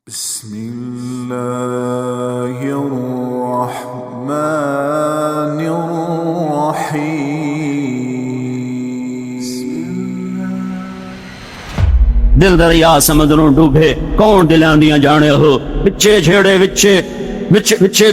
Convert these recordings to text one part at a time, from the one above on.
بسم الله الرحمن الرحيم دل دریا سمندروں ڈوبے کون دلاں دیاں جانے ہو بچے جھیڑے وچے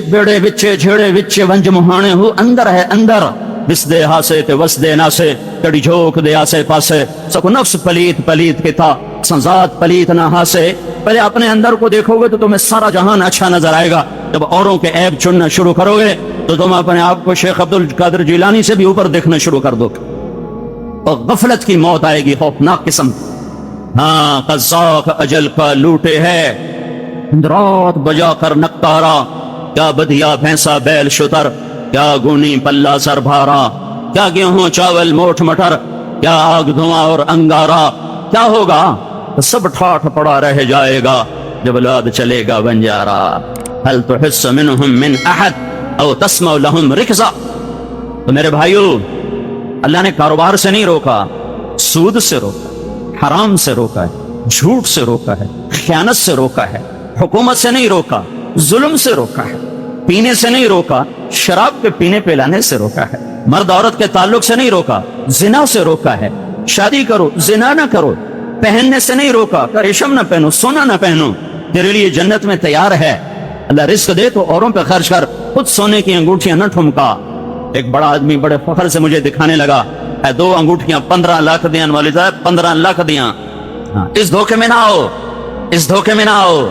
بیڑے وچے جھیڑے وچے ونج مہانے ہو اندر ہے اندر بس دے ہاسے تے وس دے ناسے کڑی جھوک دے آسے پاسے سکو نفس پلیت کے تھا سنزاد پلیت نہ ہاسے پہلے اپنے اندر کو دیکھو گے تو تمہیں سارا جہان اچھا نظر آئے گا جب اوروں کے عیب چننا شروع کرو گے تو تم اپنے آپ کو شیخ عبد القادر جیلانی سے بھی اوپر دیکھنا شروع کر دو اور غفلت کی موت آئے گی خوفناک قسم ہاں قذاق اجل کا لوٹے ہے رات بجا کر نکتارا کیا بدیا بھینسا بیل شتر کیا گونی پلہ سر بھارا کیا گیہوں چاول موٹ مٹر کیا آگ دھواں اور انگارا کیا ہوگا سب ٹھاٹھ پڑا رہ جائے گا جب لاد چلے گا بنجارا هل تحس منهم من احد او تسمع لهم رکزا تو میرے بھائیو اللہ نے کاروبار سے نہیں روکا سود سے روکا حرام سے روکا ہے جھوٹ سے روکا ہے خیانت سے روکا ہے حکومت سے نہیں روکا ظلم سے روکا ہے پینے سے نہیں روکا شراب کے پینے پلانے سے روکا ہے مرد عورت کے تعلق سے نہیں روکا زنا سے روکا ہے شادی کرو زنا نہ کرو پہننے سے نہیں روکا کہ ریشم نہ پہنو سونا نہ پہنو تیرے لیے جنت میں تیار ہے اللہ رزق دے تو اوروں پہ خرچ کر خود سونے کی انگوٹھیاں نہ ٹھمکا ایک بڑا آدمی بڑے فخر سے مجھے دکھانے لگا اے 2 انگوٹھیاں 15 لاکھ دیاں والد صاحب 15 لاکھ دیاں اس دھوکے میں نہ آؤ اس دھوکے میں نہ آؤ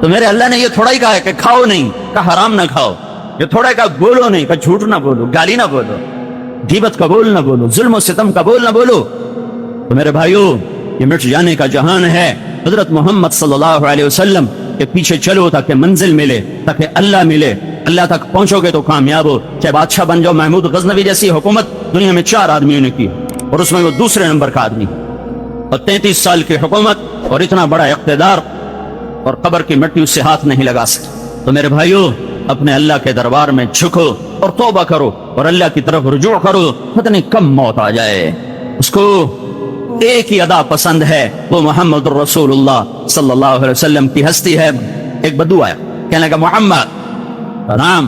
تو میرے اللہ نے یہ تھوڑا ہی کہا ہے کہ کھاؤ نہیں کہ حرام نہ کھاؤ یہ تھوڑا ہی کہا بولو نہیں کہ جھوٹ نہ بولو گالی نہ بولو غیبت کا بول نہ بولو ظلم و ستم کا بول نہ بولو تو میرے بھائیو یہ مٹ جانے کا جہان ہے حضرت محمد صلی اللہ علیہ وسلم کے پیچھے چلو تاکہ منزل ملے تاکہ اللہ ملے اللہ تک پہنچو گے تو کامیاب ہو چاہے بادشاہ بن جاؤ محمود غزنوی جیسی حکومت دنیا میں 4 آدمیوں نے کی اور اس میں وہ دوسرے نمبر کا آدمی اور 33 سال کی حکومت اور اتنا بڑا اقتدار اور قبر کی مٹی اس سے ہاتھ نہیں لگا سکتی تو میرے بھائیو اپنے اللہ کے دربار میں جھکو اور توبہ کرو اور اللہ کی طرف رجوع کرو پتہ نہیں کم موت آ جائے اس کو ایک ہی ادا پسند ہے وہ محمد رسول اللہ صلی اللہ علیہ وسلم کی ہستی ہے ایک بدو آیا کہنے لگا محمد نام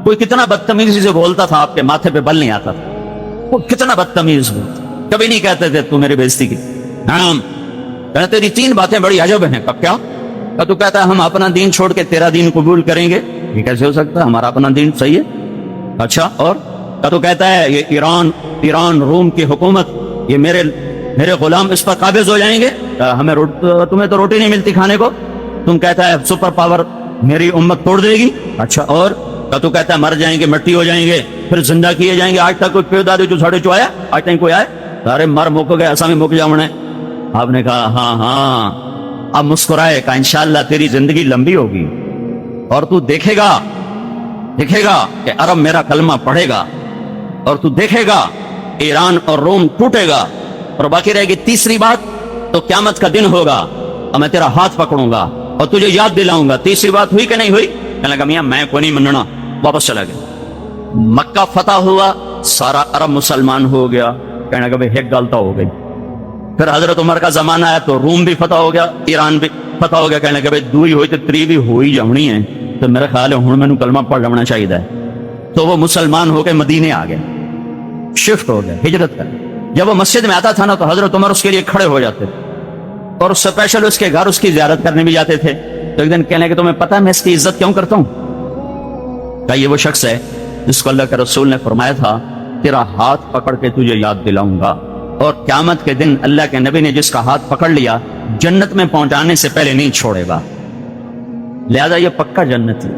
کوئی کتنا بدتمیزی سے بولتا تھا آپ کے ماتھے پہ بل نہیں آتا تھا وہ کتنا بدتمیز بولتا کبھی نہیں کہتے تھے تو میری بےزتی کی نام کہنا تیری 3 باتیں بڑی عجب ہیں کب کیا کہ تو کہتا ہے ہم اپنا دین چھوڑ کے تیرا دین قبول کریں گے یہ کیسے ہو سکتا ہے ہمارا اپنا دین صحیح ہے اچھا اور کہ تو کہتا ہے یہ ایران روم کی حکومت یہ میرے غلام اس پر قابض ہو جائیں گے ہمیں تمہیں تو روٹی نہیں ملتی کھانے کو تم کہتا ہے سپر پاور میری امت توڑ دے گی اچھا اور کہ تو کہتا ہے مر جائیں گے مٹی ہو جائیں گے پھر زندہ کیے جائیں گے آج تک کوئی پیوداری جو ساڑھے چو آیا آج تک کوئی آئے سارے مر مک گئے ایسا میں مک جاؤں نے آپ نے کہا ہاں اب مسکرائے کہ انشاءاللہ تیری زندگی لمبی ہوگی اور تو دیکھے گا کہ عرب میرا کلمہ پڑھے گا اور تو دیکھے گا ایران اور روم ٹوٹے گا اور باقی رہے گی تیسری بات تو قیامت کا دن ہوگا اور میں تیرا ہاتھ پکڑوں گا اور تجھے یاد دلاؤں گا تیسری بات ہوئی کہ نہیں ہوئی کہنے لگا میاں میں کو نہیں مننا واپس چلا گیا مکہ فتح ہوا سارا عرب مسلمان ہو گیا کہنے لگا بھئی ایک غلطہ ہو گئی پھر حضرت عمر کا زمانہ ہے تو روم بھی فتح ہو گیا ایران بھی فتح ہو گیا کہنے لگا بھئی 2 ہی ہوئی تو 3 بھی ہوئی جمنی ہے تو میرا خیال ہے ہوں میں نے کلمہ پڑھ لینا چاہیے تو وہ مسلمان ہو کے مدینے آ گئے شفٹ ہو گئے ہجرت کر جب وہ مسجد میں آتا تھا نا تو حضرت عمر اس کے لیے کھڑے ہو جاتے اور اسپیشل اس کے گھر اس کی زیارت کرنے بھی جاتے تھے تو ایک دن کہنے کہ تمہیں پتہ میں اس کی عزت کیوں کرتا ہوں کہ یہ وہ شخص ہے جس کو اللہ کے رسول نے فرمایا تھا تیرا ہاتھ پکڑ کے تجھے یاد دلاؤں گا اور قیامت کے دن اللہ کے نبی نے جس کا ہاتھ پکڑ لیا جنت میں پہنچانے سے پہلے نہیں چھوڑے گا لہذا یہ پکا جنت ہے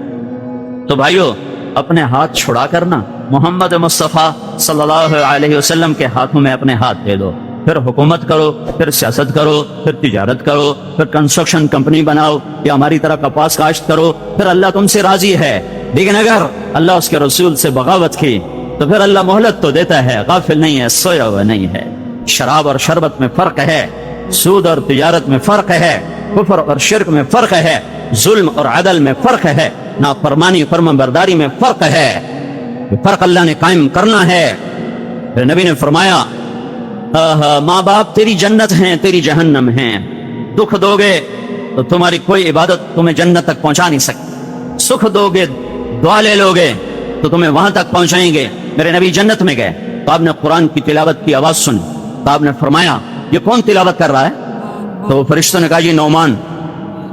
تو بھائیو اپنے ہاتھ چھڑا کرنا محمد مصطفیٰ صلی اللہ علیہ وسلم کے ہاتھوں میں اپنے ہاتھ دے دو پھر حکومت کرو پھر سیاست کرو پھر تجارت کرو پھر کنسٹرکشن کمپنی بناؤ یا ہماری طرح کپاس کاشت کرو پھر اللہ تم سے راضی ہے لیکن اگر اللہ اس کے رسول سے بغاوت کی تو پھر اللہ مہلت تو دیتا ہے غافل نہیں ہے سویا ہوا نہیں ہے شراب اور شربت میں فرق ہے سود اور تجارت میں فرق ہے کفر اور شرک میں فرق ہے ظلم اور عدل میں فرق ہے نافرمانی فرمانبرداری میں فرق ہے یہ فرق اللہ نے قائم کرنا ہے پھر نبی نے فرمایا ماں باپ تیری جنت ہیں تیری جہنم ہیں دکھ دو گے تو تمہاری کوئی عبادت تمہیں جنت تک پہنچا نہیں سکتی. سکھ دو گے، دعا لے لو گے تو تمہیں وہاں تک پہنچائیں گے. میرے نبی جنت میں گئے تو آپ نے قرآن کی تلاوت کی آواز سنی تو آپ نے فرمایا یہ کون تلاوت کر رہا ہے؟ تو فرشتوں نے کہا جی نعمان.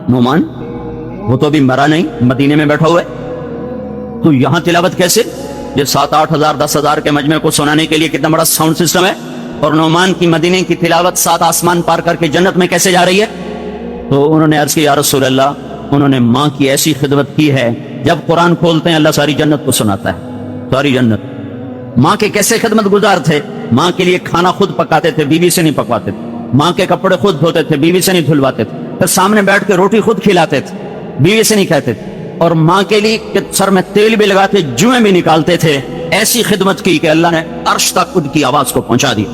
نعمان وہ تو ابھی مرا نہیں، مدینے میں بیٹھا ہوا ہے، تو یہاں تلاوت کیسے؟ یہ 7-8 ہزار 10 ہزار کے مجمع کو سنانے کے لیے کتنا بڑا ساؤنڈ سسٹم ہے، اور نعمان کی مدینے کی تلاوت 7 آسمان پار کر کے جنت میں کیسے جا رہی ہے؟ تو انہوں نے عرض کی یا رسول اللہ، انہوں نے ماں کی ایسی خدمت کی ہے، جب قرآن کھولتے ہیں اللہ ساری جنت کو سناتا ہے، ساری جنت. ماں کے کیسے خدمت گزار تھے؟ ماں کے لیے کھانا خود پکاتے تھے، بیوی سے نہیں پکواتے تھے. ماں کے کپڑے خود دھوتے تھے، بیوی سے نہیں دھلواتے تھے. پھر سامنے بیٹھ کے روٹی خود کھلاتے تھے، بیوی سے نہیں کہتے تھے. اور ماں کے لیے سر میں تیل بھی لگاتے، جوئیں بھی نکالتے تھے. ایسی خدمت کی کہ اللہ نے عرش تک ان کی آواز کو پہنچا دی.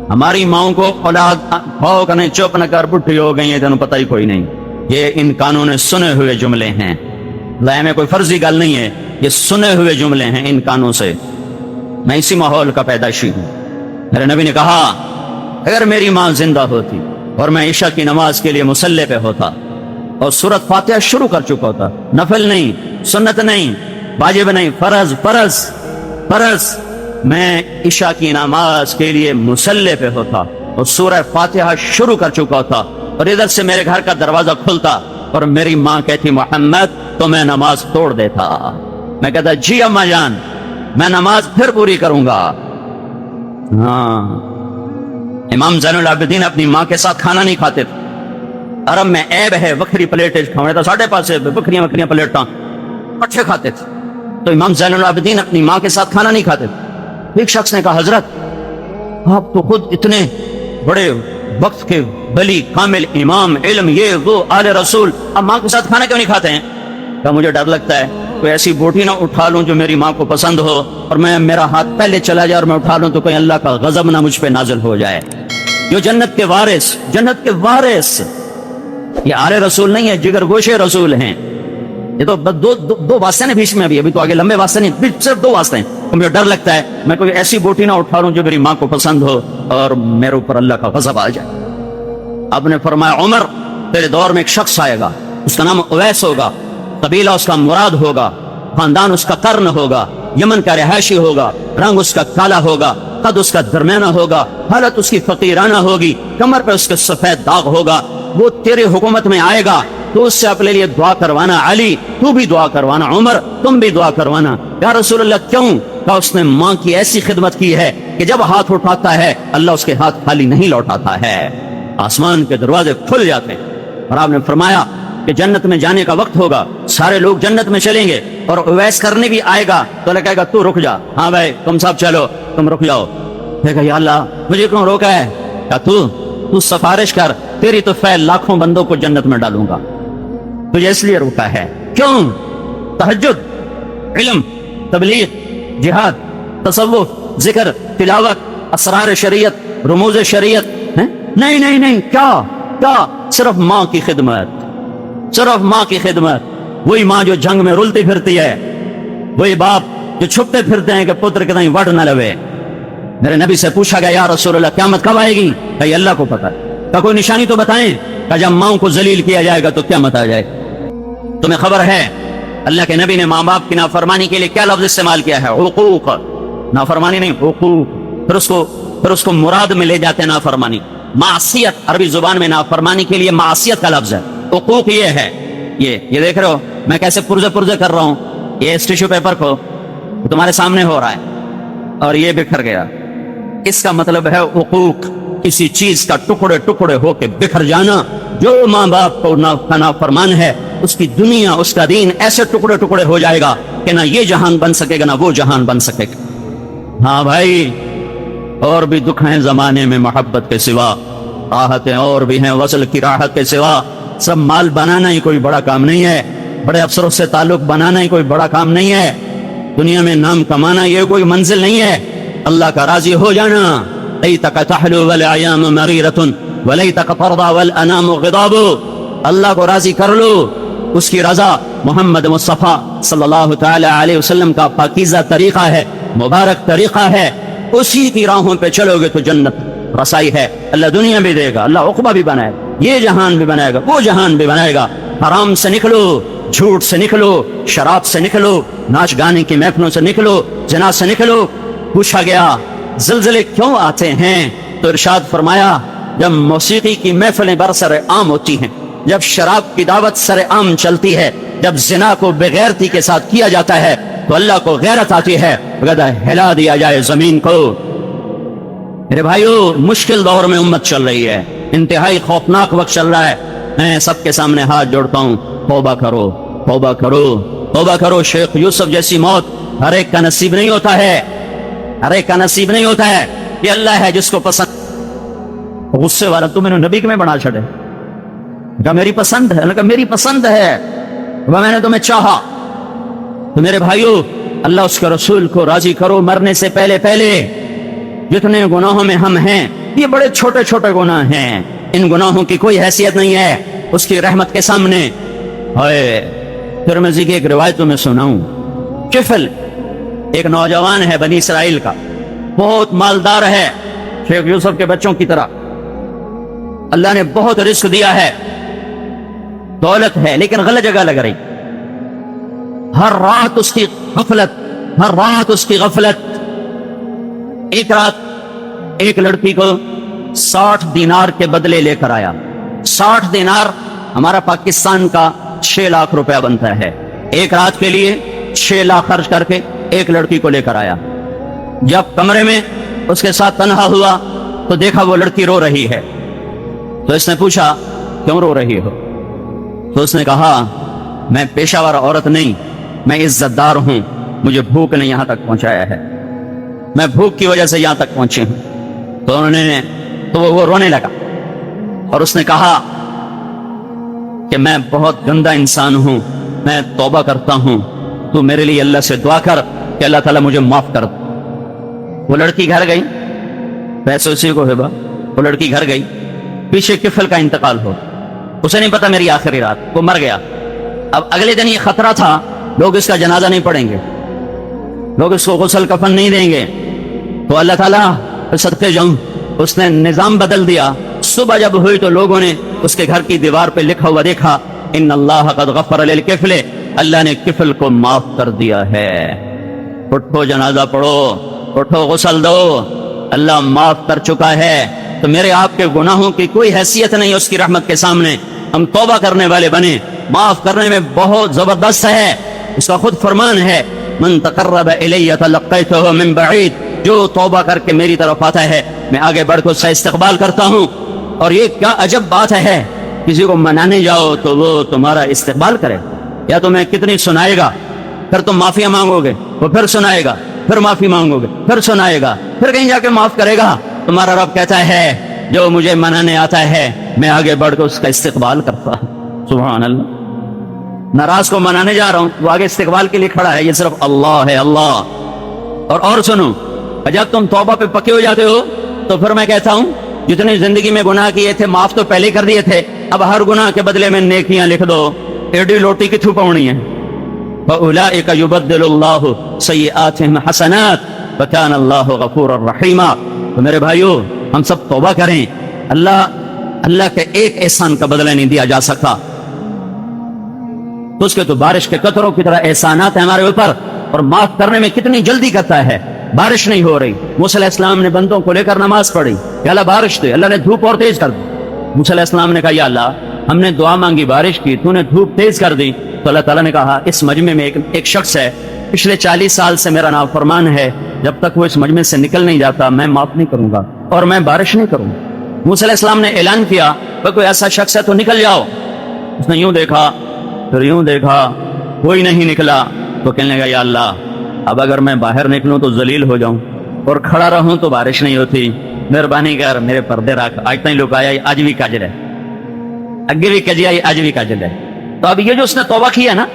ہماری ماؤں کو اولاد ہو کہ نہیں چپ نہ کر بڈھی ہو گئی ہیں، تمہیں پتہ ہی کوئی نہیں. یہ ان کانوں نے سنے ہوئے جملے ہیں، لائے میں کوئی فرضی گل نہیں ہے، یہ سنے ہوئے جملے ہیں ان کانوں سے. میں اسی ماحول کا پیدائشی ہوں. میرے نبی نے کہا اگر میری ماں زندہ ہوتی اور میں عشاء کی نماز کے لیے مصلی پہ ہوتا اور سورۃ فاتحہ شروع کر چکا ہوتا، نفل نہیں، سنت نہیں، واجب نہیں، فرض فرض فرض، میں عشاء کی نماز کے لیے مصلی پہ ہوتا اور سورہ فاتحہ شروع کر چکا ہوتا، اور ادھر سے میرے گھر کا دروازہ کھلتا اور میری ماں کہتی محمد، تو میں نماز توڑ دیتا. میں کہتا جی اماں جان، میں نماز پھر پوری کروں گا. ہاں، امام زین العابدین اپنی ماں کے ساتھ کھانا نہیں کھاتے تھے. عرب میں عیب ہے وکھری پلیٹیں کھانے تو ساڑھے پاس وکھریاں پلیٹاں اچھے کھاتے تھے. تو امام زین العابدین اپنی ماں کے ساتھ کھانا نہیں کھاتے تھے. ایک شخص نے کہا حضرت آپ تو خود اتنے بڑے وقت کے ولی کامل امام، علم یہ وہ آل رسول، اب ماں کے ساتھ کھانا کیوں نہیں کھاتے ہیں؟ کہ مجھے ڈر لگتا ہے کوئی ایسی بوٹی نہ اٹھا لوں جو میری ماں کو پسند ہو، اور میرا ہاتھ پہلے چلا جائے اور میں اٹھا لوں تو کوئی اللہ کا غضب نہ مجھ پہ نازل ہو جائے. جو جنت کے وارث، جنت کے وارث یہ آل رسول نہیں ہے، جگر گوشے رسول ہیں. یہ تو دو واسطے ہیں بیچ میں، ابھی تو آگے لمبے واسطے نہیں، صرف 2 واسطے ہیں. تو مجھے ڈر لگتا ہے میں کوئی ایسی بوٹی نہ اٹھا لوں جو میری ماں کو پسند ہو اور میرے اوپر اللہ کا غضب آ جائے. آپ نے فرمایا عمر تیرے دور میں ایک شخص آئے گا، اس کا نام اویس ہوگا، قبیلہ اس کا مراد ہوگا، خاندان اس کا قرن ہوگا، یمن کا رہائشی ہوگا، رنگ اس کا کالا ہوگا، قد اس کا درمیانہ ہوگا، حالت اس کی فقیرانہ ہوگی، کمر پہ اس کے سفید داغ ہوگا. وہ تیرے حکومت میں آئے گا تو اس سے اپنے لیے دعا کروانا، علی تو بھی دعا کروانا، عمر تم بھی دعا کروانا. یا رسول اللہ کیوں؟ کہ اس نے ماں کی ایسی خدمت کی ہے کہ جب ہاتھ اٹھاتا ہے اللہ اس کے ہاتھ خالی نہیں لوٹاتا ہے، آسمان کے دروازے کھل جاتے ہیں. اور آپ نے فرمایا کہ جنت میں جانے کا وقت ہوگا، سارے لوگ جنت میں چلیں گے اور اویس کرنے بھی آئے گا تو اللہ کہے گا تو رک جا. ہاں بھائی تم سب چلو، تم رک جاؤ. کہے یا اللہ مجھے کیوں روکا ہے؟ کہ تو سفارش کر، تیری تو فعل لاکھوں بندوں کو جنت میں ڈالوں گا، تجھے اس لیے روکا ہے. کیوں؟ تہجد، علم، تبلیغ، جہاد، تصوف، ذکر، تلاوت، اسرار شریعت، رموز شریعت. نہیں نہیں نہیں، کیا صرف ماں کی خدمت، صرف ماں کی خدمت. وہی ماں جو جنگ میں رلتی پھرتی ہے، وہی باپ جو چھپتے پھرتے ہیں کہ پتر کے کہیں وڑ نہ لوے. میرے نبی سے پوچھا گیا یا رسول اللہ قیامت کب آئے گی؟ کہ اللہ کو پتہ ہے. کہ کوئی نشانی تو بتائیں کہ جب ماں کو ذلیل کیا جائے گا تو قیامت آ جائے. تمہیں خبر ہے اللہ کے نبی نے ماں باپ کی نافرمانی کے لیے کیا لفظ استعمال کیا ہے؟ حقوق. نافرمانی نہیں، حقوق. پھر اس کو مراد میں لے جاتے ہیں نافرمانی. معصیت عربی زبان میں نافرمانی کے لیے معصیت کا لفظ ہے. حقوق یہ ہے، یہ دیکھ رہے ہو میں کیسے پرزے کر رہا ہوں. یہ اس ٹیشو پیپر کو تمہارے سامنے ہو رہا ہے اور یہ بکھر گیا. اس کا مطلب ہے حقوق، کسی چیز کا ٹکڑے ٹکڑے ہو کے بکھر جانا. جو ماں باپ کو نافرمان ہے اس کی دنیا، اس کا دین ایسے ٹکڑے ٹکڑے ہو جائے گا کہ نہ یہ جہان بن سکے گا نہ وہ جہان بن سکے گا. ہاں بھائی، اور بھی دکھ ہیں زمانے میں محبت کے سوا، راحتیں اور بھی ہیں وصل کی راحت کے سوا. سب مال بنانا ہی کوئی بڑا کام نہیں ہے، بڑے افسروں سے تعلق بنانا ہی کوئی بڑا کام نہیں ہے، دنیا میں نام کمانا یہ کوئی منزل نہیں ہے. اللہ کا راضی ہو جانا. لیتک تحلو والایام مریرۃ ولیتک ترضی والانام غضاب. اللہ کو راضی کر لو، اس کی رضا محمد مصطفیٰ صلی اللہ تعالی علیہ وسلم کا پاکیزہ طریقہ ہے، مبارک طریقہ ہے. اسی کی راہوں پہ چلو گے تو جنت رسائی ہے. اللہ دنیا بھی دے گا، اللہ عقبہ بھی بنائے. یہ جہان بھی بنائے گا، وہ جہان بھی بنائے گا۔ حرام سے نکلو، جھوٹ سے نکلو، شراب سے نکلو، ناچ گانے کی محفلوں سے نکلو، زنا سے نکلو۔ پوچھا گیا زلزلے کیوں آتے ہیں؟ تو ارشاد فرمایا جب موسیقی کی محفلیں برسر عام ہوتی ہیں، جب شراب کی دعوت سر عام چلتی ہے، جب زنا کو بغیرتی کے ساتھ کیا جاتا ہے تو اللہ کو غیرت آتی ہے، گدا ہلا دیا جائے زمین کو۔ میرے بھائیو، مشکل دور میں امت چل رہی ہے، انتہائی خوفناک وقت چل رہا ہے۔ میں سب کے سامنے ہاتھ جوڑتا ہوں، توبہ کرو، توبہ کرو، توبہ کرو۔ شیخ یوسف جیسی موت ہر ایک کا نصیب نہیں ہوتا ہے، ہر ایک کا نصیب نہیں ہوتا ہے۔ یہ اللہ ہے جس کو پسند۔ غصے والا تو میں نے نبی میں بنا چھڑے، کہا میری پسند ہے، کہا میری پسند ہے، میں نے تمہیں چاہا۔ تو میرے بھائیو، اللہ اس کے رسول کو راضی کرو مرنے سے پہلے پہلے۔ جتنے گناہوں میں ہم ہیں، یہ بڑے چھوٹے چھوٹے گناہ ہیں، ان گناہوں کی کوئی حیثیت نہیں ہے اس کی رحمت کے سامنے۔ ترمذی کی ایک روایت میں سناؤں، کفل ایک نوجوان ہے بنی اسرائیل کا، بہت مالدار ہے، شیخ یوسف کے بچوں کی طرح۔ اللہ نے بہت رزق دیا ہے، دولت ہے، لیکن غلط جگہ لگ رہی۔ ہر رات اس کی غفلت، ہر رات اس کی غفلت۔ ایک رات ایک لڑکی کو 60 دینار کے بدلے لے کر آیا۔ 60 دینار ہمارا پاکستان کا 6 لاکھ روپیہ بنتا ہے۔ ایک رات کے لیے 6 لاکھ خرچ کر کے ایک لڑکی کو لے کر آیا۔ جب کمرے میں اس کے ساتھ تنہا ہوا تو دیکھا وہ لڑکی رو رہی ہے۔ تو اس نے پوچھا کیوں رو رہی ہو؟ تو اس نے کہا میں پیشہ ور عورت نہیں، میں عزت دار ہوں، مجھے بھوک نے یہاں تک پہنچایا ہے، میں بھوک کی وجہ سے یہاں تک پہنچی ہوں۔ تو وہ رونے لگا اور اس نے کہا کہ میں بہت گندا انسان ہوں، میں توبہ کرتا ہوں، تو میرے لیے اللہ سے دعا کر کہ اللہ تعالیٰ مجھے معاف کر دے۔ وہ لڑکی گھر گئی، پیسے اسی کو ہے با، وہ لڑکی گھر گئی، پیچھے کفل کا انتقال ہو، اسے نہیں پتا میری آخری رات، وہ مر گیا۔ اب اگلے دن یہ خطرہ تھا لوگ اس کا جنازہ نہیں پڑھیں گے، لوگ اس کو غسل کفن نہیں دیں گے، تو اللہ تعالیٰ صدقے جاؤں اس نے نظام بدل دیا۔ صبح جب ہوئی تو لوگوں نے اس کے گھر کی دیوار پہ لکھا ہوا دیکھا ان اللہ قد غفر للکفل، اللہ نے کفل کو معاف کر دیا ہے۔ اٹھو جنازہ پڑھو، اٹھو غسل دو، اللہ معاف کر چکا ہے۔ تو میرے آپ کے گناہوں کی کوئی حیثیت نہیں اس کی رحمت کے سامنے۔ ہم توبہ کرنے والے بنے، معاف کرنے میں بہت زبردست ہے۔ اس کا خود فرمان ہے من تقرب الی تلقیتہ من بعید، جو توبہ کر کے میری طرف آتا ہے میں آگے بڑھ کر اس کا استقبال کرتا ہوں۔ اور یہ کیا عجب بات ہے، کسی کو منانے جاؤ تو وہ تمہارا استقبال کرے، یا تمہیں کتنی سنائے گا، پھر تم معافی مانگو گے، وہ پھر سنائے گا، پھر معافی مانگو گے، پھر سنائے گا، پھر کہیں جا کے معاف کرے گا۔ تمہارا رب کہتا ہے جو مجھے منانے آتا ہے میں آگے بڑھ کر اس کا استقبال کرتا ہوں۔ سبحان اللہ۔ ناراض کو منانے جا رہا ہوں، وہ آگے استقبال کے لیے کھڑا ہے، یہ صرف اللہ ہے، اللہ۔ اور سنو، جب تم توبہ پہ پکے ہو جاتے ہو تو پھر میں کہتا ہوں جتنی زندگی میں گناہ کیے تھے معاف تو پہلے کر دیے تھے، اب ہر گناہ کے بدلے میں نیکیاں لکھ دو، ایڈی لوٹی کی تھوپاؤنی ہے۔ فَأُولَئِكَ يُبَدِّلُ اللَّهُ سَيِّئَاتِهِمْ حَسَنَاتٍ وَكَانَ اللَّهُ غَفُورًا رَحِيمًا۔ تو میرے بھائیو، ہم سب توبہ کریں، اللہ کے ایک احسان کا بدلہ نہیں دیا جا سکتا، تو اس کے تو بارش کے قطروں کی طرح احسانات ہیں ہمارے اوپر، اور معاف کرنے میں کتنی جلدی کرتا ہے۔ بارش نہیں ہو رہی، موسیٰ علیہ السلام نے بندوں کو لے کر نماز پڑھی کہ اللہ بارش دے، اللہ نے دھوپ اور تیز کر دی۔ موسیٰ علیہ السلام نے کہا یا اللہ ہم نے دعا مانگی بارش کی، تو نے دھوپ تیز کر دی۔ تو اللہ تعالیٰ نے کہا اس مجمع میں ایک شخص ہے پچھلے 40 سال سے میرا نافرمان ہے، جب تک وہ اس مجمع سے نکل نہیں جاتا میں معاف نہیں کروں گا اور میں بارش نہیں کروں گا۔ موسیٰ علیہ السلام نے اعلان کیا کہ کوئی ایسا شخص ہے تو نکل جاؤ۔ اس نے یوں دیکھا پھر یوں دیکھا، کوئی نہیں نکلا، تو کہنے لگا یا اللہ اب اگر میں باہر نکلوں تو ذلیل ہو جاؤں اور کھڑا رہوں تو بارش نہیں ہوتی، مہربانی کر میرے پردے رکھ۔ آج تک لوگ آیا آج بھی کاجل ہے، اگے بھی کجی آئی آج بھی کاجل ہے۔ تو اب یہ جو اس نے توبہ کیا نا،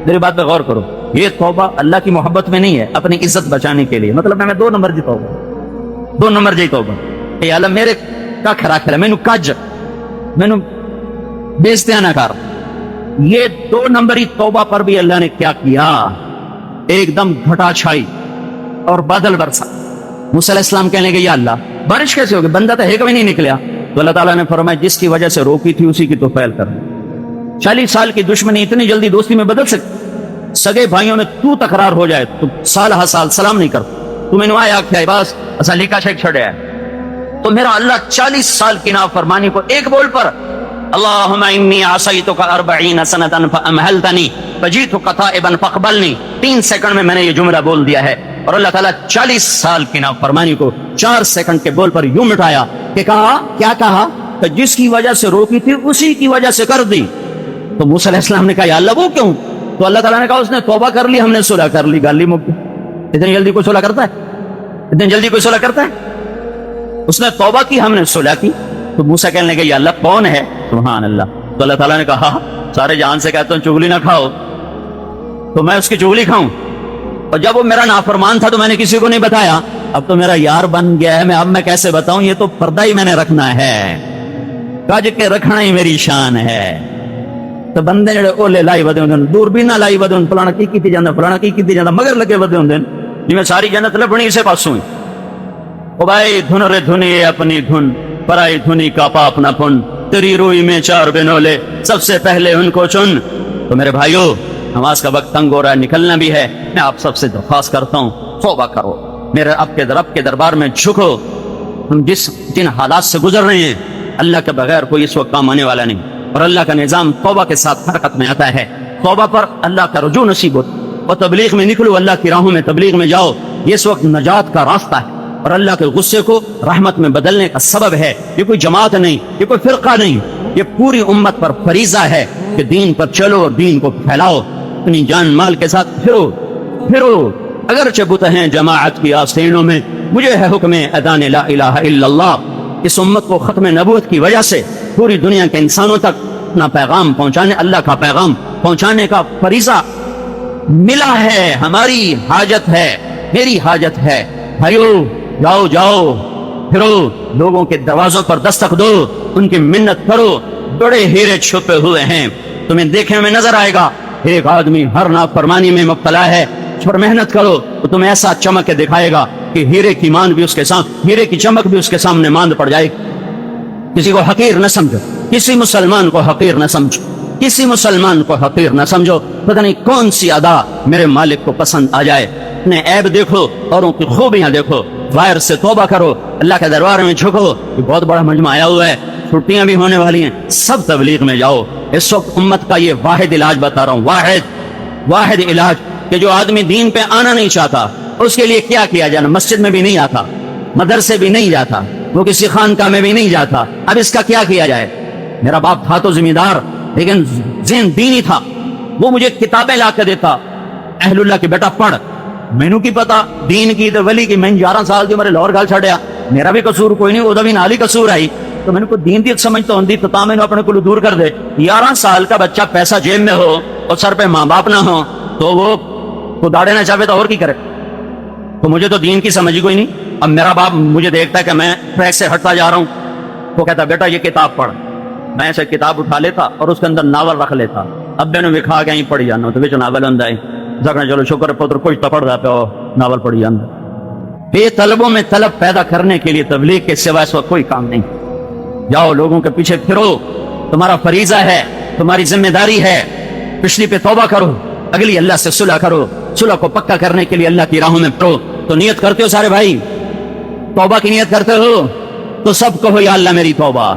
میری بات پہ غور کرو، یہ توبہ اللہ کی محبت میں نہیں ہے، اپنی عزت بچانے کے لیے۔ مطلب میں 2 نمبر جی توبہ، 2 نمبر جی توبہ، اے اللہ میرے کا کھرا کھلا مینو کج مینو بیزتیاں نہ کر۔ یہ 2 نمبری توبہ پر بھی اللہ نے کیا کیا، ایک دم گھٹا چھائی اور بادل برسا۔ موسیٰ علیہ السلام کہنے لگے یا اللہ بارش کیسے ہوگی، بندہ تو ہے کبھی نہیں نکلیا۔ تو اللہ تعالیٰ نے فرمایا جس کی وجہ سے روکی تھی اسی کی تو فعل کر. 40 سال کی دشمنی اتنی جلدی دوستی میں بدل سکتی؟ سگے بھائیوں میں تو تکرار ہو جائے تو سال ہر سال سلام نہیں کرتا. تو میں نے آیا کیا بس ایسا لکھا شیک چھڑے ہے. تو میرا اللہ 40 سال کی نافرمانی کو ایک بول پر اللہم انی عصیتک 40 سنتا فامہلتنی فجیتک تائبا فاقبلنی، 3 سیکنڈ میں نے یہ جملہ بول دیا ہے. اور اللہ تعالیٰ 40 سال کی نافرمانی کو 4 سیکنڈ کے بول پر یوں مٹایا کہ کہا کیا کہا کہ جس کی وجہ سے روکی تھی اسی کی وجہ سے کر دی. تو موسیٰ علیہ السلام نے کہا یا اللہ وہ کیوں؟ تو اللہ تعالیٰ نے کہا اس نے توبہ کر لی، ہم نے صلح کر لی، گالی مک گئی. اتنی جلدی کوئی صلح کرتا ہے؟ اتنی جلدی کوئی صلح کرتا ہے؟ اس نے توبہ کی، ہم نے صلح کی. تو موسیٰ کہنے لگے یا اللہ کون ہے؟ سبحان اللہ. تو اللہ تعالیٰ نے کہا سارے جان سے کہتا ہوں چغلی نہ کھاؤ تو میں اس کی چغلی کھاؤں. اور جب وہ میرا نافرمان تھا تو میں نے کسی کو نہیں بتایا، اب تو میرا یار بن گیا ہے، اب میں کیسے بتاؤں؟ یہ تو پردہ ہی میں نے رکھنا ہے، کج کے رکھنا ہی میری شان ہے. تو بندے جڑے اولے لائی ودے ہوندے دوربین لائی ودے ہوندے فلانا کی کیتی جاندا فلانا کی کیتی جاندا مگر لگے ودے ہوندے جویں ساری جنت لبنی اسے پاسوں ہی. او بھائی دھن رے دھنی اپنی دھن پرائی دھنی کا پاپ نہ پن، تیری روئی میں 4 بنولے سب سے پہلے ان کو چن. تو میرے بھائیو نماز کا وقت تنگ ہو رہا ہے، نکلنا بھی ہے. میں آپ سب سے درخواست کرتا ہوں توبہ کرو، میرے رب کے دربار میں جھکو. ہم جن حالات سے گزر رہے ہیں اللہ کے بغیر کوئی اس وقت کام آنے والا نہیں، اور اللہ کا نظام توبہ کے ساتھ حرکت میں آتا ہے. توبہ پر اللہ کا رجوع نصیب ہو اور تبلیغ میں نکلو، اللہ کی راہوں میں تبلیغ میں جاؤ. یہ اس وقت نجات کا راستہ ہے اور اللہ کے غصے کو رحمت میں بدلنے کا سبب ہے. یہ کوئی جماعت نہیں، یہ کوئی فرقہ نہیں، یہ پوری امت پر فریضہ ہے کہ دین پر چلو اور دین کو پھیلاؤ. اپنی جان مال کے ساتھ پھرو اگرچہ بت ہیں جماعت کی آستینوں میں، مجھے ہے حکم اذان لا الہ الا اللہ. اس امت کو ختم نبوت کی وجہ سے پوری دنیا کے انسانوں تک اپنا پیغام پہنچانے، اللہ کا پیغام پہنچانے کا فریضہ ملا ہے. ہماری حاجت ہے، میری حاجت ہے. بھائیو جاؤ پھرو، لوگوں کے دروازوں پر دستک دو، ان کی منت کرو. بڑے ہیرے چھپے ہوئے ہیں، تمہیں دیکھنے میں نظر آئے گا. ایک آدمی ہر نافرمانی میں مبتلا ہے، اس پر محنت کرو تو تمہیں ایسا چمک کے دکھائے گا کہ ہیرے کی مان بھی اس کے سامنے، ہیرے کی چمک بھی اس کے سامنے ماند پڑ جائے گی. کسی کو حقیر نہ سمجھو، کسی مسلمان کو حقیر نہ سمجھو، کسی مسلمان کو حقیر نہ سمجھو. پتہ نہیں کون سی ادا میرے مالک کو پسند آ جائے. اپنے عیب دیکھو، اوروں کی خوبیاں دیکھو، ظاہر سے توبہ کرو، اللہ کے دربار میں جھکو. یہ بہت بڑا مجمع آیا ہوا ہے، چھٹیاں بھی ہونے والی ہیں، سب تبلیغ میں جاؤ. اس وقت امت کا یہ واحد علاج بتا رہا ہوں، واحد علاج کہ جو آدمی دین پہ آنا نہیں چاہتا اس کے لیے کیا کیا جانا. مسجد میں بھی نہیں آتا، مدرسے بھی نہیں جاتا، وہ کسی خانقاہ میں بھی نہیں جاتا. اب اس کا کیا کیا جائے؟ میرا باپ تھا تو ذمہ دار لیکن ذہن دینی تھا، وہ مجھے کتابیں لا کے دیتا، اہل اللہ کی بیٹا پڑھ. مینوں کی پتا دین کی تو ولی کی. میں 11 سال کی عمر لاہور گل چھڑیا، میرا بھی قصور کوئی نہیں، وہ بھی نال ہی قصور آئی. تو میں نے کوئی دین دی سمجھتا ہوں تو تا میں نے اپنے کو دور کر دے. 11 سال کا بچہ پیسہ جیب میں ہو اور سر پہ ماں باپ نہ ہو تو وہ داڑے نہ چاہے تو اور کی کرے. تو مجھے تو دین کی سمجھ ہی کوئی نہیں. اب میرا باپ مجھے دیکھتا ہے کہ میں ٹریک سے ہٹتا جا رہا ہوں، وہ کہتا بیٹا یہ کتاب پڑھ. میں ایسے کتاب اٹھا لیتا اور اس کے اندر ناول رکھ لیتا. اب میں نے وکھا کے پڑھی جانا تو ناول ہوں چلو شکر پتر کوئی تو پڑھتا پہ ناول پڑھی جانا. بے طلبوں میں طلب پیدا کرنے کے لیے تبلیغ کے سوا اس وقت کوئی کام نہیں. جاؤ لوگوں کے پیچھے پھرو، تمہارا فریضہ ہے، تمہاری ذمہ داری ہے. پچھلی پہ توبہ کرو، اگلی اللہ سے صلح کرو. صلح کو پکا کرنے کے لیے اللہ کی راہوں میں پھرو. تو نیت کرتے ہو سارے بھائی، توبہ کی نیت کرتے ہو تو سب کہو یا اللہ میری توبہ،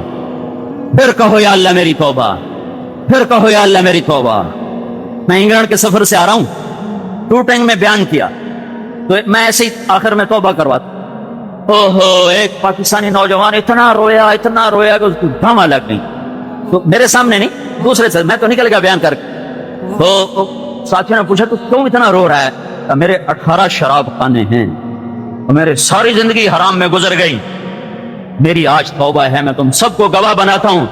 پھر کہو یا اللہ میری توبہ، پھر کہو یا اللہ میری توبہ. میں انگلینڈ کے سفر سے آ رہا ہوں، ٹوٹنگ میں بیان کیا تو میں ایسے ہی آخر میں توبہ کرواتا. ایک پاکستانی نوجوان اتنا رویا کہ اس کو دھما لگ گئی. تو میرے سامنے نہیں، دوسرے سے، میں تو نکل گیا بیان کر کے. تو ساتھیوں نے پوچھا تو کیوں اتنا رو رہا ہے؟ کہ میرے 18 شراب خانے ہیں اور میرے ساری زندگی حرام میں گزر گئی. میری آج توبہ ہے، میں تم سب کو گواہ بناتا ہوں،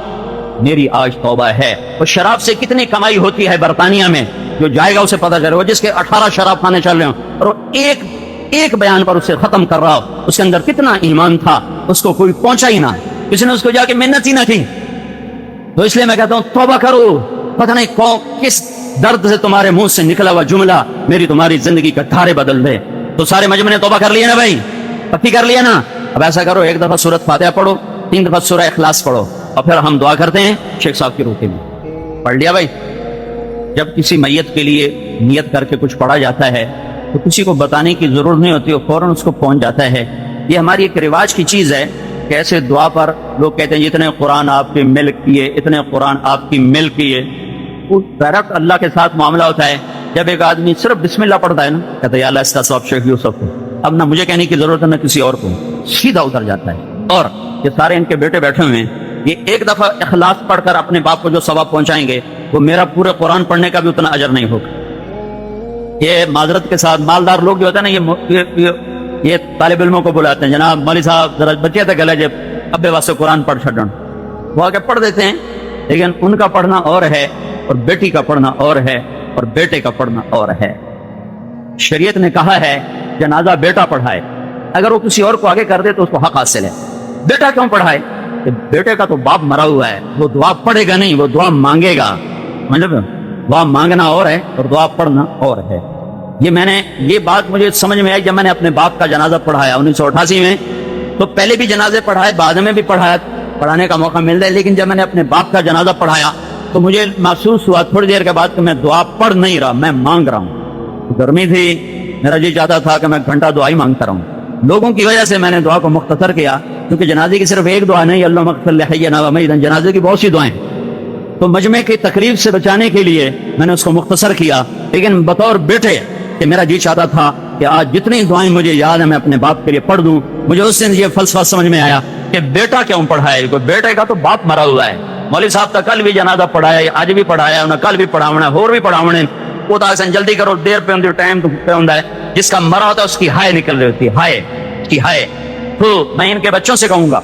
میری آج توبہ ہے. اور شراب سے کتنی کمائی ہوتی ہے برطانیہ میں، جو جائے گا اسے پتہ چلے گا. جس کے 18 شراب خانے چل رہے ہوں اور ایک بیان پر اسے ختم کر رہا ہو، اس کے اندر کتنا ایمان تھا، اس کو کوئی پہنچا ہی نہ، کسی نے اس کو جا کے محنت ہی نہ کی. تو اس لیے میں کہتا ہوں توبہ کرو. پتہ نہیں کس درد سے تمہارے منہ سے نکلا ہوا جملہ میری تمہاری زندگی کا دھارے بدل دے. تو سارے مجمع نے توبہ کر لیا نا بھائی، پکی کر لیا نا. اب ایسا کرو، ایک دفعہ سورۃ فاتحہ پڑھو، 3 دفعہ سورہ اخلاص پڑھو اور پھر ہم دعا کرتے ہیں شیخ صاحب کی روٹی میں. پڑھ لیا بھائی؟ جب کسی میت کے لیے نیت کر کے کچھ پڑھا جاتا ہے تو کسی کو بتانے کی ضرورت نہیں ہوتی، وہ فوراً اس کو پہنچ جاتا ہے. یہ ہماری ایک رواج کی چیز ہے کہ ایسے دعا پر لوگ کہتے ہیں جتنے قرآن آپ کے مل کیے، اتنے قرآن آپ کی مل کیے. وہ ڈائریکٹ اللہ کے ساتھ معاملہ ہوتا ہے. جب ایک آدمی صرف بسم اللہ پڑھتا ہے نا، کہتا ہے یا اللہ اس کا ثواب شیخ یوسف کو، اب نہ مجھے کہنے کی ضرورت ہے نہ کسی اور کو، سیدھا اتر جاتا ہے. اور یہ سارے ان کے بیٹے بیٹھے ہوئے ہیں، یہ ایک دفعہ اخلاص پڑھ کر اپنے باپ کو جو ثواب پہنچائیں گے وہ میرا پورے قرآن پڑھنے کا بھی اتنا اجر نہیں ہوگا. یہ معذرت کے ساتھ مالدار لوگ جو ہوتے ہیں نا، یہ طالب علموں کو بلاتے ہیں، جناب مولوی صاحب ذرا بچے تک گلے جب ابے واسطے قرآن پڑھ چھڑن، وہ آ کے پڑھ دیتے ہیں. لیکن ان کا پڑھنا اور ہے اور بیٹی کا پڑھنا اور ہے اور بیٹے کا پڑھنا اور ہے. شریعت نے کہا ہے جنازہ بیٹا پڑھائے، اگر وہ کسی اور کو آگے کر دے تو اس کو حق حاصل ہے. بیٹا کیوں پڑھائے؟ کہ بیٹے کا تو باپ مرا ہوا ہے، وہ دعا پڑھے گا نہیں، وہ دعا مانگے گا. مطلب دعا مانگنا اور ہے اور دعا پڑھنا اور ہے. یہ بات مجھے سمجھ میں آئی جب میں نے اپنے باپ کا جنازہ پڑھایا 1988 میں. تو پہلے بھی جنازے پڑھائے، بعد میں بھی پڑھانے کا موقع مل رہا ہے، لیکن جب میں نے اپنے باپ کا جنازہ پڑھایا تو مجھے محسوس ہوا تھوڑی دیر کے بعد کہ میں دعا پڑھ نہیں رہا، میں مانگ رہا ہوں. گرمی تھی، میرا جی چاہتا تھا کہ میں گھنٹہ دعا ہی مانگتا رہوں. لوگوں کی وجہ سے میں نے دعا کو مختصر کیا، کیونکہ جنازے کی صرف ایک دعا نہیں، اللہم اغفر لحینا ومیتنا، جنازے کی بہت سی دعائیں. تو مجمع کی تقریب سے بچانے کے لیے میں نے اس کو مختصر کیا. لیکن بطور بیٹے کہ میرا جی چاہتا تھا کہ آج جتنی دعائیں مجھے یاد ہیں میں اپنے باپ کے لیے پڑھ دوں. مجھے اس دن یہ فلسفہ سمجھ میں آیا کہ بیٹا کیوں پڑھائے، کوئی بیٹے کا تو باپ مرا ہوا ہے. مولوی صاحب تو کل بھی جنازہ پڑھایا، آج بھی پڑھایا، انہیں کل بھی پڑھاونا ہے، اور بھی پڑھاونا ہے. وہ تو جلدی کرو، دیر پہ ہوندی، ٹائم پہ ہوندا ہے. جس کا مرا ہوتا ہے اس کی ہائے نکل رہی ہوتی ہے، ہائے کی ہائے. تو میں ان کے بچوں سے کہوں گا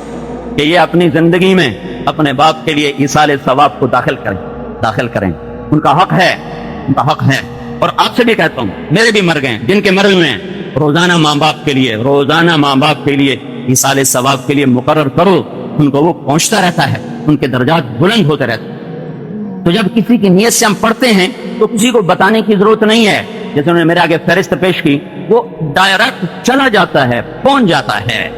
کہ یہ اپنی زندگی میں اپنے باپ کے لیے ایصال ثواب کو داخل کریں. ان کا حق ہے، ان کا حق ہے. اور آپ سے بھی کہتا ہوں، میرے بھی مر گئے، جن کے مرے ہوئے ہیں، روزانہ ماں باپ کے لیے ایصال ثواب کے لیے مقرر کرو. ان کو وہ پہنچتا رہتا ہے، ان کے درجات بلند ہوتے رہتے ہیں. تو جب کسی کی نیت سے ہم پڑھتے ہیں تو کسی کو بتانے کی ضرورت نہیں ہے. جیسے انہوں نے میرے آگے فہرست پیش کی، وہ ڈائریکٹ چلا جاتا ہے، پہنچ جاتا ہے.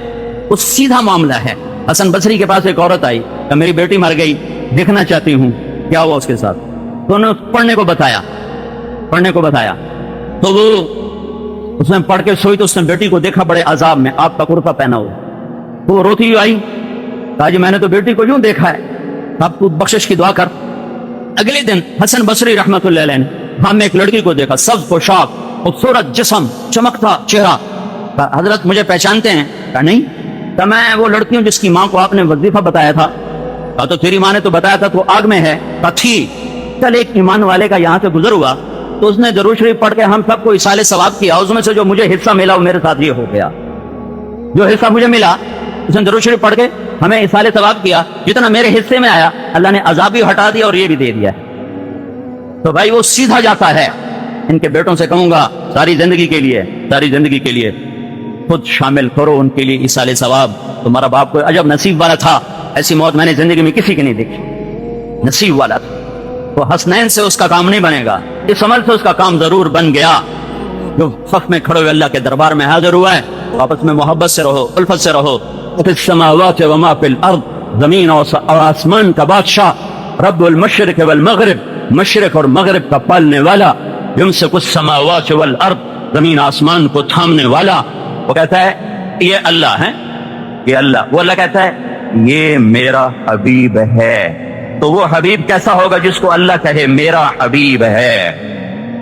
وہ سیدھا معاملہ ہے. حسن بصری کے پاس ایک عورت آئی کہ میری بیٹی مر گئی، دیکھنا چاہتی ہوں کیا ہوا اس کے ساتھ. تو انہوں نے پڑھنے کو بتایا تو وہ اس نے پڑھ کے سوئی تو اس نے بیٹی کو دیکھا بڑے عذاب میں، آپ کا کرتا پہنا ہوا. تو وہ روتی ہوئی آئی، کہا جی میں نے تو بیٹی کو یوں دیکھا ہے، اب تو بخشش کی دعا کر. اگلے دن حسن بصری رحمت اللہ علیہ نے ہم ایک لڑکی کو دیکھا، سبز پوشاک، خوبصورت جسم، چمکتا چہرہ. کہا حضرت مجھے پہچانتے ہیں؟ کہا نہیں. کہا میں وہ لڑکی ہوں جس کی ماں کو آپ نے وظیفہ بتایا تھا. کہا تو تیری ماں نے تو بتایا تھا تو آگ میں ہے. کہا تھی. کل ایک ایمان والے کا یہاں سے گزر ہوا تو اس نے درود شریف پڑھ کے ہم سب کو ایصال ثواب کیا. اس میں سے جو مجھے حصہ ملا وہ میرے ساتھ یہ ہو گیا. جو حصہ مجھے ملا اس نے درود شریف پڑھ کے ہمیں ایصال ثواب کیا. جتنا میرے حصے میں آیا اللہ نے عذاب بھی ہٹا دیا اور یہ بھی دے دیا. تو بھائی وہ سیدھا جاتا ہے. ان کے بیٹوں سے کہوں گا ساری زندگی کے لیے خود شامل کرو ان کے لیے ایصال ثواب. تمہارا باپ کوئی عجب نصیب والا تھا، ایسی موت میں نے زندگی میں کسی کی نہیں دیکھی. نصیب والا تھا. تو حسنین سے اس کا کام نہیں بنے گا، اس عمل سے اس کا کام ضرور بن گیا. جو صف میں کھڑے ہوئے اللہ کے دربار میں حاضر ہوا ہے، آپس میں محبت سے رہو، الفت سے رہو. فی السماوات وما فی الارض، زمین اور آسمان کا بادشاہ، رب المشرق والمغرب، مشرق اور مغرب کا پالنے والا، یمسک السماوات والارض، زمین آسمان کو تھامنے والا. وہ کہتا ہے یہ اللہ ہے، یہ اللہ. وہ اللہ کہتا ہے یہ میرا حبیب ہے. تو وہ حبیب کیسا ہوگا جس کو اللہ کہے میرا حبیب ہے؟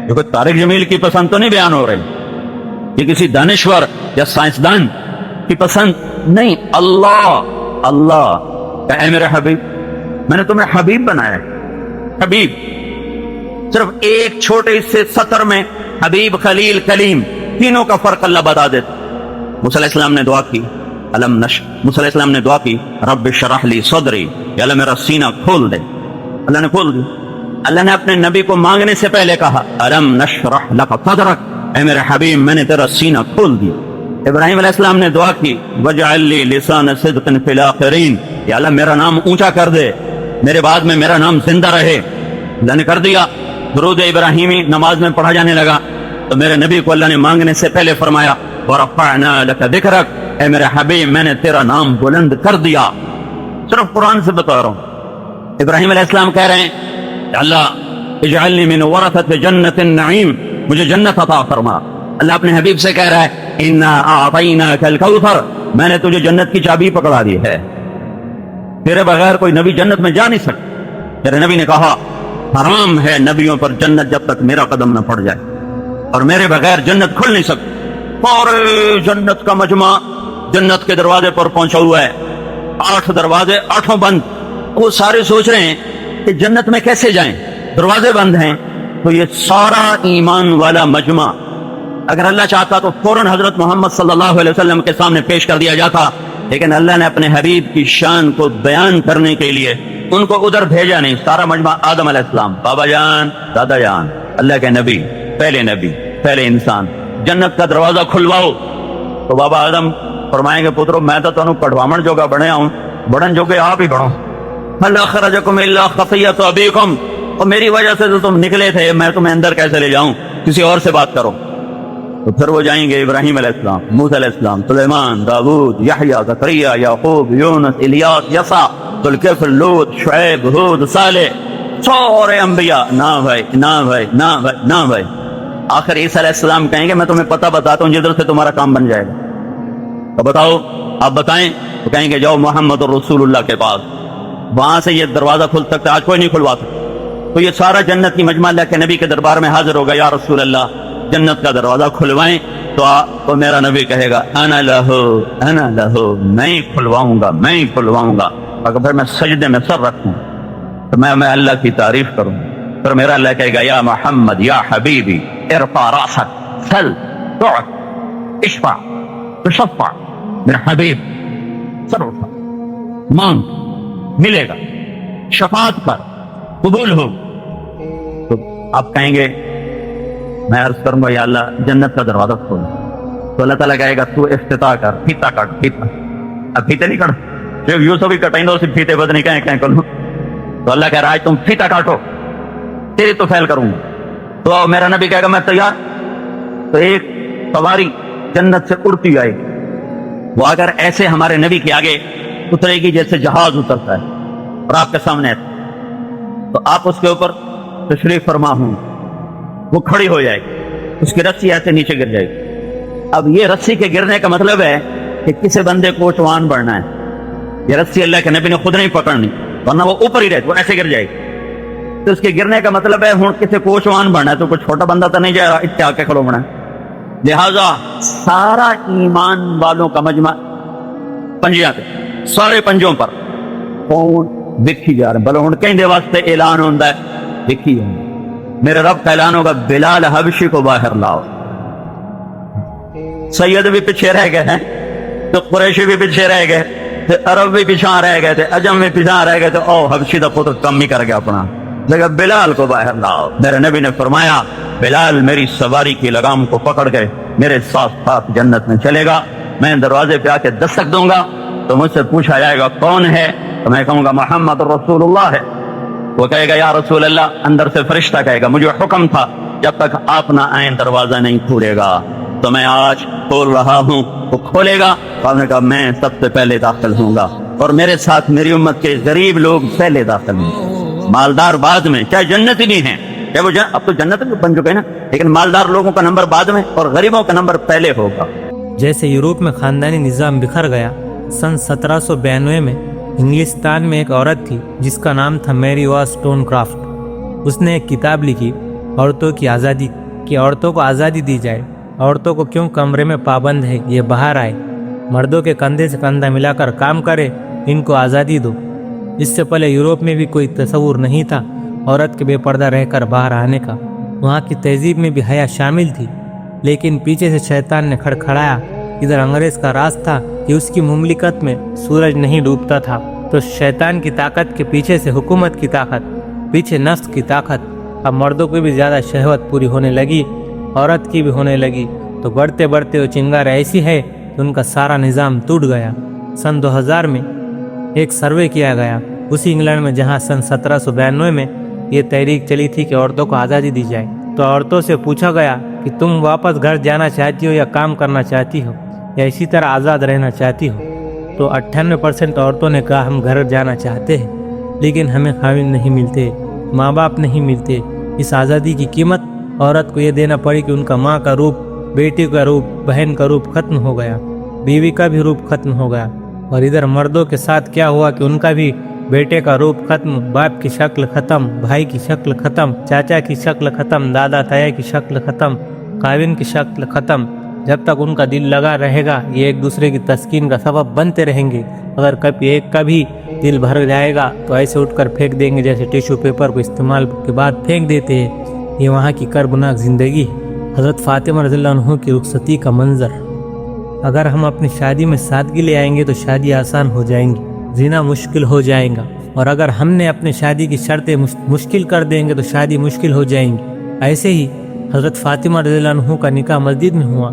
یہ کوئی طارق جمیل کی پسند تو نہیں بیان ہو رہی، یہ کسی دانشور یا سائنسدان کی پسند نہیں. اللہ کہ اے میرے حبیب، میں نے تمہیں حبیب بنایا ہے. حبیب صرف ایک چھوٹے سے سطر میں حبیب، خلیل، کلیم، تینوں کا فرق اللہ بتا دیتا. موسیٰ علیہ السلام نے دعا کی، موسیٰ علیہ السلام نے دعا کی رب اشرح لی صدری، یا اللہ میرا سینہ کھول دے. اللہ نے کھول دی. اللہ نے اپنے نبی کو مانگنے سے پہلے کہا الم نشرح لک صدرک، اے میرے حبیب میں نے تیرا سینہ کھول دیا. ابراہیم علیہ السلام نے دعا کی وجعل لی لسان صدق فی الاخرین، یا اللہ میرا نام اونچا کر دے، میرے بعد میں میرا نام زندہ رہے. اللہ نے کر دیا. درود ابراہیمی نماز میں پڑھا جانے لگا تو میرے نبی کو اللہ نے مانگنے سے پہلے فرمایا ورفعنا لک ذکرک، اے میرے حبیب میں نے تیرا نام بلند کر دیا. صرف قرآن سے بتا رہا ہوں. ابراہیم علیہ السلام کہہ رہے ہیں کہ اللہ اجعلنی من ورثۃ جنت النعیم، مجھے جنت عطا فرما. اللہ اپنے حبیب سے کہہ رہا ہے انا اعطیناک الکوثر، میں نے تجھے جنت کی چابی پکڑا دی ہے، تیرے بغیر کوئی نبی جنت میں جا نہیں سکتا. میرے نبی نے کہا حرام ہے نبیوں پر جنت جب تک میرا قدم نہ پڑ جائے، اور میرے بغیر جنت کھل نہیں سکتی. اور جنت کا مجمع جنت کے دروازے پر پہنچا ہوا ہے، 8 دروازے 8 بند. وہ سارے سوچ رہے ہیں کہ جنت میں کیسے جائیں، دروازے بند ہیں. تو یہ سارا ایمان والا مجمع اگر اللہ چاہتا تو فوراً حضرت محمد صلی اللہ علیہ وسلم کے سامنے پیش کر دیا جاتا، لیکن اللہ نے اپنے حبیب کی شان کو بیان کرنے کے لیے ان کو ادھر بھیجا نہیں. سارا مجمع آدم علیہ السلام، بابا جان، دادا جان، اللہ کے نبی، پہلے انسان، جنت کا دروازہ کھلواؤ. تو بابا آدم فرمائیں گے پترو میں تو تمہیں کٹوامن جوگا بنیا ہوں، بڑھن جوگے آپ ہی بڑھو. هل اخرجکم الا خطیۃ ابیکم، اور میری وجہ سے تو تم نکلے تھے، میں تمہیں اندر کیسے لے جاؤں، کسی اور سے بات کرو. تو پھر وہ جائیں گے ابراہیم علیہ السلام، موسیٰ علیہ السلام، سلیمان، داؤد، یحییٰ، زکریا، یعقوب، یونس، الیاس، یسع، ذوالکفل، لوط، شعیب، ہود، صالح، سارے انبیاء. نہ بھائی، نہ بھائی، نہ بھائی، نہ بھائی. آخر عیسیٰ علیہ السلام کہیں گے میں تمہیں پتہ بتاتا ہوں جدھر سے تمہارا کام بن جائے گا. تو بتاؤ، آپ بتائیں. تو کہیں گے جاؤ محمد رسول اللہ کے پاس، وہاں سے یہ دروازہ کھل سکتا ہے، آج کوئی نہیں کھلوا سکتا. تو یہ سارا جنت کی مجمع اللہ کے نبی کے دربار میں حاضر ہوگا، یا رسول اللہ جنت کا دروازہ کھلوائیں. تو میرا نبی کہے گا انا لہو، میں ہی کھلواؤں گا، میں ہی کھلواؤں گا. اگر پھر میں سجدے میں سر رکھوں تو میں اللہ کی تعریف کروں. پھر میرا اللہ کہے گا یا محمد یا حبیبی ارفع راسک سل تعط اشفع تشفع. میرا حبیب سر اٹھا، مانگ، ملے گا، شفاعت پر قبول ہو. تو آپ کہیں گے میں عرض کروں گا یا اللہ جنت کا دروازہ کھول. تو اللہ تعالیٰ کہے گا تو افتتاح کر، پھیتا کاٹ، پھیتا. اب پھیتے نہیں کٹ، جو یوسف بھی کٹائیں دو صرف پھیتے بد نہیں کہیں کروں. تو اللہ کہہ رہا ہے تم پھیتا کاٹو، تیری تو فیل کروں گا. تو میرا نبی کہے گا میں تیار. تو ایک سواری جنت سے اڑتی آئے گی، وہ اگر ایسے ہمارے نبی کے آگے اترے گی جیسے جہاز اترتا ہے اور آپ کے سامنے ہے، تو آپ اس کے اوپر تشریف فرما ہوں، وہ کھڑی ہو جائے گی، اس کی رسی ایسے نیچے گر جائے گی. اب یہ رسی کے گرنے کا مطلب ہے کہ کسی بندے کو چوان بڑھنا ہے. یہ رسی اللہ کے نبی نے خود نہیں پکڑنی، ورنہ وہ اوپر ہی رہتی، وہ ایسے گر جائے گی. تو اس کے گرنے کا مطلب ہے ہوں کسی کو چوان بڑھنا ہے، تو کوئی چھوٹا بندہ تو نہیں جائے گا اتنے آ کے کھڑو بنا. لہذا سارا ایمان والوں کا مجمع پنجیاں پہ، سارے پنجوں پر کون دیکھی جا رہے ہیں. بلو ہوں کہیں واسطے اعلان ہوتا ہے، دیکھی جا میرے رب کا اعلان ہوگا بلال حبشی کو باہر لاؤ. سید بھی پیچھے رہ گئے ہیں، تو قریشی بھی پیچھے رہ گئے تھے، عرب بھی پیچھا رہ گئے تھے، عجم بھی پیچھا رہ گئے تھے. او حبشی دا پتر کم ہی کر گیا اپنا، لیکن بلال کو باہر لاؤ. میرے نبی نے فرمایا بلال میری سواری کی لگام کو پکڑ کے میرے ساتھ ساتھ جنت میں چلے گا. میں دروازے پہ آ کے دستک دوں گا تو مجھ سے پوچھا جائے گا کون ہے، تو میں کہوں گا محمد رسول اللہ ہے. وہ کہے گا یا رسول اللہ، اندر سے فرشتہ کہے گا مجھے حکم تھا جب تک آپ نہ آئیں دروازہ نہیں کھولے گا. تو میں آج کھول رہا ہوں، وہ کھولے گا. آپ نے کہا میں سب سے پہلے داخل ہوں گا، اور میرے ساتھ میری امت کے غریب لوگ پہلے داخل ہوں گے، مالدار بعد میں. چاہے جنتی بھی ہیں، چاہے وہ اب تو جنت بن چکے نا، لیکن مالدار لوگوں کا نمبر بعد میں اور غریبوں کا نمبر پہلے ہوگا. جیسے یورپ میں خاندانی نظام بکھر گیا، سن 1792 میں انگلستان میں ایک عورت تھی جس کا نام تھا میری واسٹون کرافٹ. اس نے ایک کتاب لکھی عورتوں کی آزادی، کہ عورتوں کو آزادی دی جائے. عورتوں کو کیوں کمرے میں پابند ہے، یہ باہر آئے، مردوں کے کندھے سے کندھا ملا کر کام کرے، ان کو آزادی دو. اس سے پہلے یورپ میں بھی کوئی تصور نہیں تھا عورت کے بے پردہ رہ کر باہر آنے کا. وہاں کی تہذیب میں بھی حیا شامل تھی، لیکن پیچھے سے شیطان نے کھڑکھڑایا. ادھر انگریز کا راز تھا کہ اس کی مملکت میں سورج نہیں ڈوبتا تھا، تو شیطان کی طاقت کے پیچھے سے حکومت کی طاقت، پیچھے نفس کی طاقت. اب مردوں کو بھی زیادہ شہوت پوری ہونے لگی، عورت کی بھی ہونے لگی، تو بڑھتے بڑھتے وہ چنگار ایسی ہے کہ ان کا سارا نظام ٹوٹ گیا. سن 2000 میں ایک سروے کیا گیا اسی انگلینڈ میں جہاں سن 1792 میں یہ تحریک چلی تھی کہ عورتوں کو آزادی دی جائے. تو عورتوں سے پوچھا گیا کہ تم واپس گھر جانا چاہتی ہو یا کام کرنا چاہتی ہو، یا اسی طرح آزاد رہنا چاہتی ہو. تو 98% عورتوں نے کہا ہم گھر جانا چاہتے ہیں لیکن ہمیں خاوند نہیں ملتے، ماں باپ نہیں ملتے۔ اس آزادی کی قیمت عورت کو یہ دینا پڑی کہ ان کا ماں کا روپ، بیٹی کا روپ، بہن کا روپ ختم ہو گیا، بیوی کا بھی روپ ختم ہو گیا۔ اور ادھر مردوں کے ساتھ کیا ہوا کہ ان کا بھی بیٹے کا روپ ختم، باپ کی شکل ختم، بھائی کی شکل ختم، چاچا کی شکل ختم، دادا تایا کی شکل ختم، خاوند کی شکل ختم۔ جب تک ان کا دل لگا رہے گا یہ ایک دوسرے کی تسکین کا سبب بنتے رہیں گے۔ اگر کبھی ایک کا بھی دل بھر جائے گا تو ایسے اٹھ کر پھینک دیں گے جیسے ٹیشو پیپر کو استعمال کے بعد پھینک دیتے ہیں۔ یہ وہاں کی کربناک زندگی ہے۔ حضرت فاطمہ رضی اللہ عنہ کی رخصتی کا منظر۔ اگر ہم اپنی شادی میں سادگی لے آئیں گے تو شادی آسان ہو جائیں گی، زنا مشکل ہو جائے گا، اور اگر ہم نے اپنے شادی کی شرطیں مشکل کر دیں گے تو شادی مشکل ہو جائیں گی۔ ایسے ہی حضرت فاطمہ رضی اللہ عنہ کا نکاح مسجد میں ہوا۔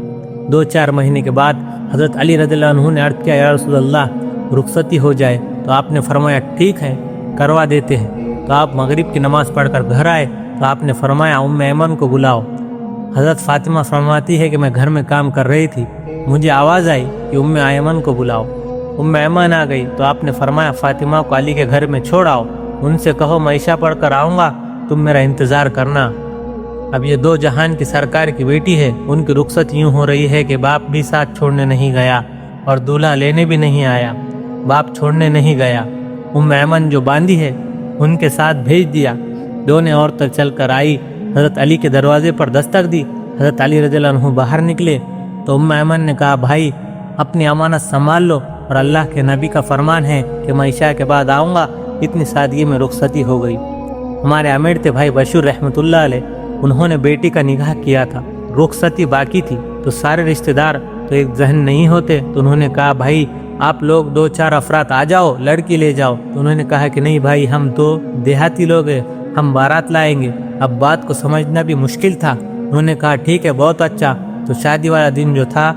2-4 مہینے کے بعد حضرت علی رضی اللہ عنہ نے عرض کیا یا رسول اللہ رخصتی ہو جائے، تو آپ نے فرمایا ٹھیک ہے کروا دیتے ہیں۔ تو آپ مغرب کی نماز پڑھ کر گھر آئے تو آپ نے فرمایا ام ایمن کو بلاؤ۔ حضرت فاطمہ فرماتی ہے کہ میں گھر میں کام کر رہی تھی، مجھے آواز آئی کہ ام ایمن کو بلاؤ۔ ام ایمن آ گئی تو آپ نے فرمایا فاطمہ کو علی کے گھر میں چھوڑ آؤ، ان سے کہو میں عشاء پڑھ کر آؤں گا، تم میرا انتظار کرنا۔ اب یہ 2 جہان کی سرکار کی بیٹی ہے، ان کی رخصت یوں ہو رہی ہے کہ باپ بھی ساتھ چھوڑنے نہیں گیا اور دولہا لینے بھی نہیں آیا، باپ چھوڑنے نہیں گیا۔ ام ایمن جو باندھی ہے ان کے ساتھ بھیج دیا۔ دونوں عورتیں چل کر آئی، حضرت علی کے دروازے پر دستک دی۔ حضرت علی رضی اللہ عنہ باہر نکلے تو ام ایمن نے کہا بھائی اپنی امانت سنبھال لو، اور اللہ کے نبی کا فرمان ہے کہ میں عشاء کے بعد آؤں گا۔ اتنی سادگی میں رخصتی ہو گئی۔ ہمارے امیر تھے بھائی بشیر رحمۃ اللہ علیہ، انہوں نے بیٹی کا نکاح کیا تھا، رخصتی باقی تھی، تو سارے رشتہ دار تو ایک ذہن نہیں ہوتے، تو انہوں نے کہا بھائی آپ لوگ 2-4 افراد آ جاؤ، لڑکی لے جاؤ۔ تو انہوں نے کہا کہ نہیں بھائی ہم تو دیہاتی لوگ ہیں، ہم بارات لائیں گے۔ اب بات کو سمجھنا بھی مشکل تھا۔ انہوں نے کہا ٹھیک ہے بہت اچھا۔ تو شادی والا دن جو تھا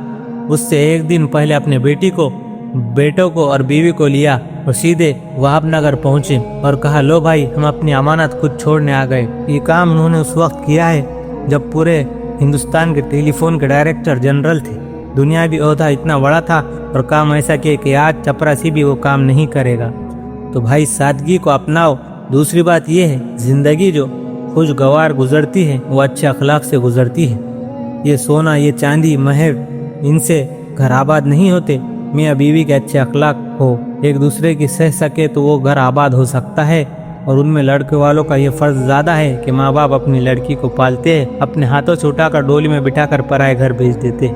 اس سے 1 دن پہلے اپنے بیٹوں کو اور بیوی کو لیا اور سیدھے وہاب نگر پہنچے اور کہا لو بھائی ہم اپنی امانت خود چھوڑنے آ گئے۔ یہ کام انہوں نے اس وقت کیا ہے جب پورے ہندوستان کے ٹیلی فون کے ڈائریکٹر جنرل تھے، دنیاوی عہدہ اتنا بڑا تھا، اور کام ایسا کیا کہ آج چپراسی بھی وہ کام نہیں کرے گا۔ تو بھائی سادگی کو اپناؤ۔ دوسری بات یہ ہے زندگی جو خوشگوار گزرتی ہے وہ اچھے اخلاق سے گزرتی ہے۔ یہ سونا، یہ چاندی، مہر، ان سے گھر آباد نہیں ہوتے۔ میاں بیوی کے اچھے اخلاق ہو، ایک دوسرے کی سہ سکے تو وہ گھر آباد ہو سکتا ہے۔ اور ان میں لڑکے والوں کا یہ فرض زیادہ ہے کہ ماں باپ اپنی لڑکی کو پالتے ہیں، اپنے ہاتھوں سے اٹھا کر ڈولی میں بٹھا کر پرائے گھر بھیج دیتے ہیں۔